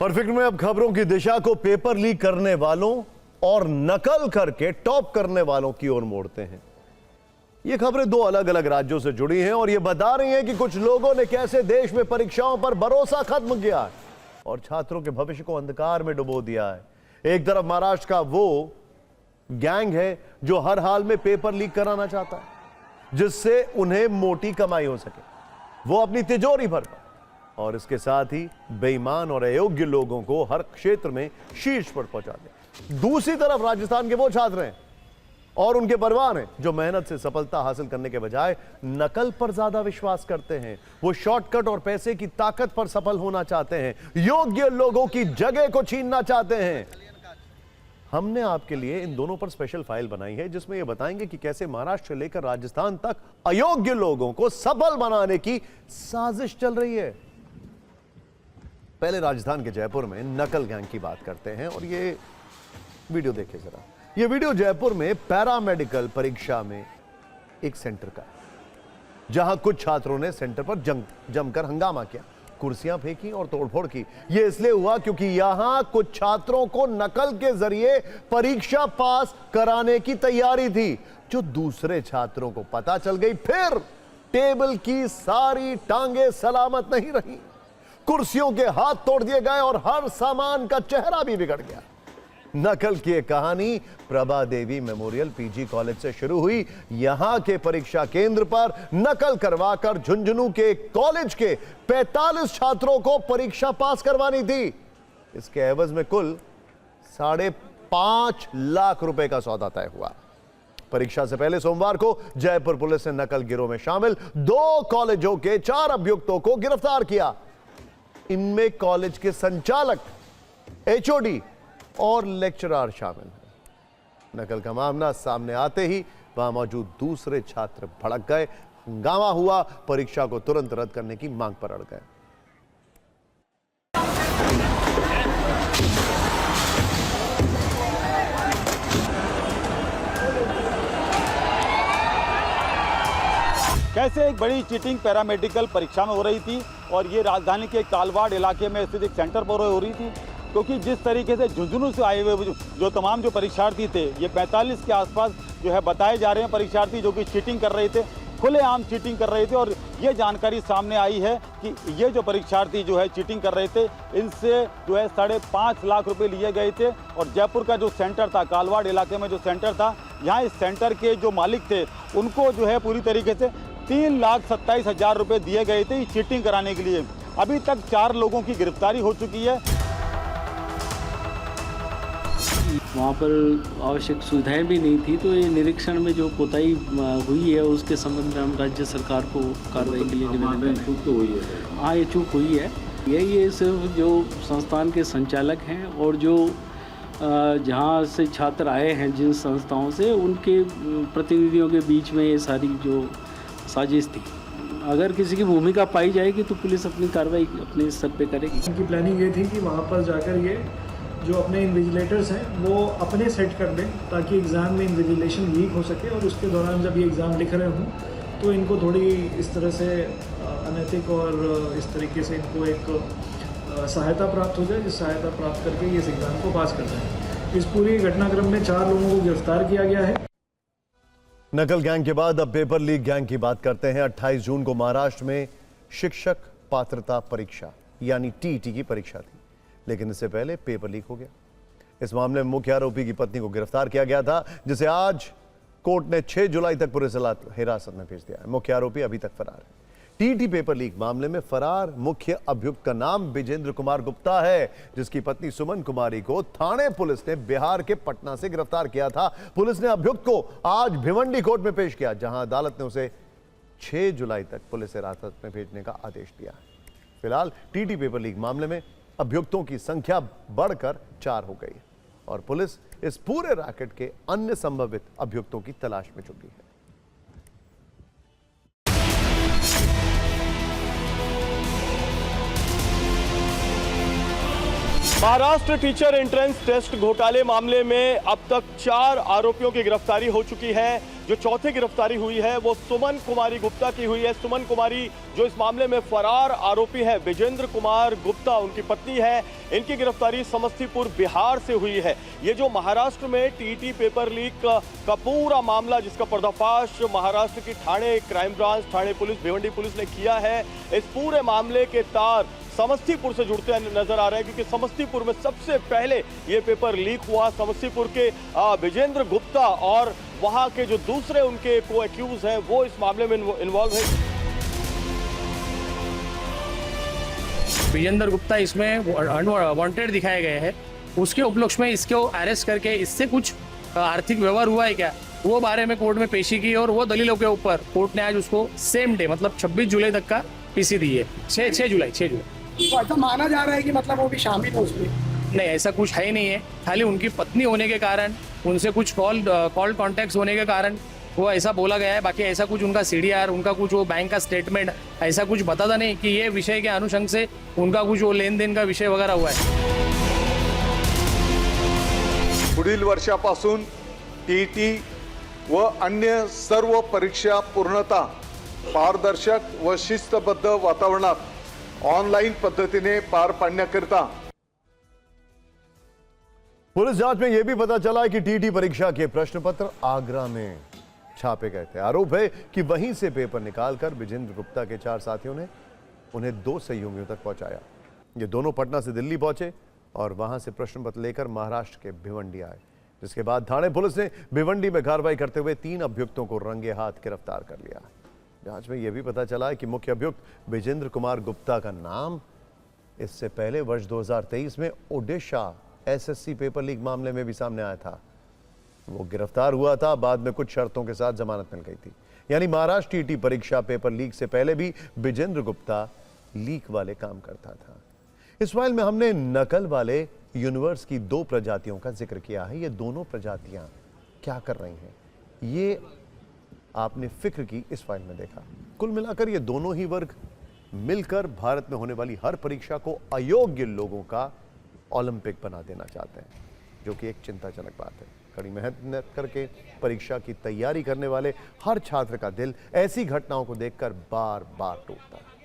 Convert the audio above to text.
और फिक्र में अब खबरों की दिशा को पेपर लीक करने वालों और नकल करके टॉप करने वालों की ओर मोड़ते हैं। ये खबरें दो अलग अलग राज्यों से जुड़ी हैं और ये बता रही हैं कि कुछ लोगों ने कैसे देश में परीक्षाओं पर भरोसा खत्म किया है और छात्रों के भविष्य को अंधकार में डुबो दिया है। एक तरफ महाराष्ट्र का वो गैंग है जो हर हाल में पेपर लीक कराना चाहता है जिससे उन्हें मोटी कमाई हो सके, वो अपनी तिजोरी भर पाए, और इसके साथ ही बेईमान और अयोग्य लोगों को हर क्षेत्र में शीर्ष पर पहुंचा दे। दूसरी तरफ राजस्थान के वो छात्र हैं और उनके परिवार हैं जो मेहनत से सफलता हासिल करने के बजाय नकल पर ज्यादा विश्वास करते हैं। वो शॉर्टकट और पैसे की ताकत पर सफल होना चाहते हैं, योग्य लोगों की जगह को छीनना चाहते हैं। हमने आपके लिए इन दोनों पर स्पेशल फाइल बनाई है जिसमें यह बताएंगे कि कैसे महाराष्ट्र से लेकर राजस्थान तक अयोग्य लोगों को सफल बनाने की साजिश चल रही है। पहले राजस्थान के जयपुर में नकल गैंग की बात करते हैं और ये वीडियो देखिए जरा। ये वीडियो जयपुर में पैरामेडिकल परीक्षा में एक सेंटर का है जहां कुछ छात्रों ने सेंटर पर जमकर हंगामा किया, कुर्सियां फेंकी और तोड़फोड़ की। यह इसलिए हुआ क्योंकि यहां कुछ छात्रों को नकल के जरिए परीक्षा पास कराने की तैयारी थी जो दूसरे छात्रों को पता चल गई। फिर टेबल की सारी टांगे सलामत नहीं रही, कुर्सियों के हाथ तोड़ दिए गए और हर सामान का चेहरा भी बिगड़ गया। नकल की एक कहानी प्रभा देवी मेमोरियल पीजी कॉलेज से शुरू हुई। यहां के परीक्षा केंद्र पर नकल करवाकर झुंझुनू के कॉलेज के 45 छात्रों को परीक्षा पास करवानी थी। इसके एवज में कुल 5.5 लाख रुपए का सौदा तय हुआ। परीक्षा से पहले सोमवार को जयपुर पुलिस ने नकल गिरोह में शामिल 2 कॉलेजों के 4 अभियुक्तों को गिरफ्तार किया। इनमें कॉलेज के संचालक, एचओडी और लेक्चरर शामिल हैं। नकल का मामला सामने आते ही वहां मौजूद दूसरे छात्र भड़क गए, हंगामा हुआ, परीक्षा को तुरंत रद्द करने की मांग पर अड़ गए। कैसे एक बड़ी चीटिंग पैरामेडिकल परीक्षा में हो रही थी और ये राजधानी के कालवाड़ इलाके में स्थित एक सेंटर पर हो रही थी, क्योंकि जिस तरीके से झुंझुनू से आए हुए जो तमाम जो परीक्षार्थी थे, ये 45 के आसपास जो है बताए जा रहे हैं परीक्षार्थी जो कि चीटिंग कर रहे थे, खुलेआम चीटिंग कर रहे थे। और ये जानकारी सामने आई है कि ये जो परीक्षार्थी जो है चीटिंग कर रहे थे, इनसे जो है 5.5 लाख रुपए लिए गए थे। और जयपुर का जो सेंटर था, कालवाड़ इलाके में जो सेंटर था, यहाँ इस सेंटर के जो मालिक थे उनको जो है पूरी तरीके से 3,27,000 रुपये दिए गए थे चीटिंग कराने के लिए। अभी तक 4 लोगों की गिरफ्तारी हो चुकी है। वहाँ पर आवश्यक सुविधाएं भी नहीं थी, तो ये निरीक्षण में जो कोताही हुई है उसके संबंध में हम राज्य सरकार को कार्रवाई के लिए निवेदन करें। चूक तो हुई है। हाँ, ये चूक हुई है। ये सिर्फ जो संस्थान के संचालक हैं और जो जहाँ से छात्र आए हैं जिन संस्थाओं से, उनके प्रतिनिधियों के बीच में ये सारी जो साजिश थी। अगर किसी की भूमिका पाई जाएगी तो पुलिस अपनी कार्रवाई अपने स्तर पे करेगी। उनकी प्लानिंग ये थी कि वहाँ पर जाकर ये जो अपने इन्विजिलेटर्स हैं वो अपने सेट कर दें ताकि एग्ज़ाम में इन्विजिलेशन लीक हो सके, और उसके दौरान जब ये एग्ज़ाम लिख रहे हों तो इनको थोड़ी इस तरह से अनैतिक और इस तरीके से इनको एक सहायता प्राप्त हो जाए, जिस सहायता प्राप्त करके ये इस एग्ज़ाम को पास कर जाए। इस पूरी घटनाक्रम में 4 लोगों को गिरफ्तार किया गया है। नकल गैंग के बाद अब पेपर लीक गैंग की बात करते हैं। 28 जून को महाराष्ट्र में शिक्षक पात्रता परीक्षा यानी टीईटी की परीक्षा थी, लेकिन इससे पहले पेपर लीक हो गया। इस मामले में मुख्य आरोपी की पत्नी को गिरफ्तार किया गया था, जिसे आज कोर्ट ने 6 जुलाई तक पुलिस हिरासत में भेज दिया है। मुख्य आरोपी अभी तक फरार है। टीईटी पेपर लीक मामले में फरार मुख्य अभियुक्त का नाम विजेंद्र कुमार गुप्ता है, जिसकी पत्नी सुमन कुमारी को थाने पुलिस ने बिहार के पटना से गिरफ्तार किया था। पुलिस ने अभियुक्त को आज भिवंडी कोर्ट में पेश किया, जहां अदालत ने उसे 6 जुलाई तक पुलिस हिरासत में भेजने का आदेश दिया है। फिलहाल टीईटी पेपर लीक मामले में अभियुक्तों की संख्या बढ़कर 4 हो गई है और पुलिस इस पूरे रैकेट के अन्य संभावित अभियुक्तों की तलाश में जुटी है। महाराष्ट्र टीचर एंट्रेंस टेस्ट घोटाले मामले में अब तक 4 आरोपियों की गिरफ्तारी हो चुकी है। जो चौथी गिरफ्तारी हुई है वो सुमन कुमारी गुप्ता की हुई है। सुमन कुमारी जो इस मामले में फरार आरोपी है विजेंद्र कुमार गुप्ता, उनकी पत्नी है। इनकी गिरफ्तारी समस्तीपुर बिहार से हुई है। ये जो महाराष्ट्र में टीटी पेपर लीक का पूरा मामला, जिसका पर्दाफाश महाराष्ट्र की Thane crime branch, Thane police, Bhiwandi police ने किया है, इस पूरे मामले के तार समस्तीपुर से जुड़ते नजर आ रहे हैं, क्योंकि समस्तीपुर में सबसे पहले ये पेपर लीक हुआ। समस्तीपुर के विजेंद्र गुप्ता और वहां के जो दूसरे उनके को एक्यूज हैं वो इस मामले में इन्वॉल्व है। विजेंद्र गुप्ता इसमें वांटेड दिखाए गए हैं। उसके उपलक्ष्य में इसको अरेस्ट करके इससे कुछ आर्थिक व्यवहार हुआ है क्या, वो बारे में कोर्ट में पेशी की और वो दलीलों के ऊपर कोर्ट ने आज उसको सेम डे मतलब 26 जुलाई तक का पीसी दी है। 6 जुलाई। तो ऐसा माना जा रहा है कि मतलब वो भी शामिल हो उसमें? नहीं, ऐसा कुछ है ही नहीं है। खाली उनकी पत्नी होने के कारण, उनसे कुछ कॉल कॉन्टैक्ट्स होने के कारण वो ऐसा बोला गया है। बाकी ऐसा कुछ उनका सीडीआर, उनका कुछ वो बैंक का स्टेटमेंट ऐसा कुछ बताता नहीं कि ये विषय के अनुषंग से उनका कुछ वो लेन देन का विषय वगैरह हुआ है। पुढील वर्षापासून टीईटी व अन्य सर्व परीक्षा पूर्णतः पारदर्शक व शिस्तबद्ध वातावरणात ऑनलाइन पद्धतीने पार पाडण्याकरिता पुलिस जांच में यह भी पता चला है कि टीटी परीक्षा के प्रश्न पत्र आगरा में छापे गए थे। आरोप है कि वहीं से पेपर निकालकर विजेंद्र गुप्ता के 4 साथियों ने उन्हें 2 सहयोगियों तक पहुंचाया। ये दोनों पटना से दिल्ली पहुंचे और वहां से प्रश्न पत्र लेकर महाराष्ट्र के भिवंडी आए, जिसके बाद थाने पुलिस ने भिवंडी में कार्रवाई करते हुए 3 अभियुक्तों को रंगे हाथ गिरफ्तार कर लिया। जांच में यह भी पता चला है कि मुख्य अभियुक्त विजेंद्र कुमार गुप्ता का नाम इससे पहले वर्ष 2023 में ओडिशा एसएससी पेपर लीक मामले में भी सामने आया था। वो गिरफ्तार हुआ था, बाद में कुछ शर्तों के साथ जमानत मिल गई थी। यानी महाराष्ट्र टीटी परीक्षा पेपर लीक से पहले भी विजेंद्र गुप्ता लीक वाले काम करता था। इस फाइल में हमने नकल वाले यूनिवर्स की 2 प्रजातियों का जिक्र किया है। ये दोनों प्रजातियां क्या कर रही हैं, ये आपने फिक्र की इस फाइल में देखा। कुल मिलाकर ये दोनों ही वर्ग मिलकर भारत में होने वाली हर परीक्षा को अयोग्य लोगों का ओलंपिक बना देना चाहते हैं, जो कि एक चिंताजनक बात है। कड़ी मेहनत करके परीक्षा की तैयारी करने वाले हर छात्र का दिल ऐसी घटनाओं को देखकर बार बार टूटता है।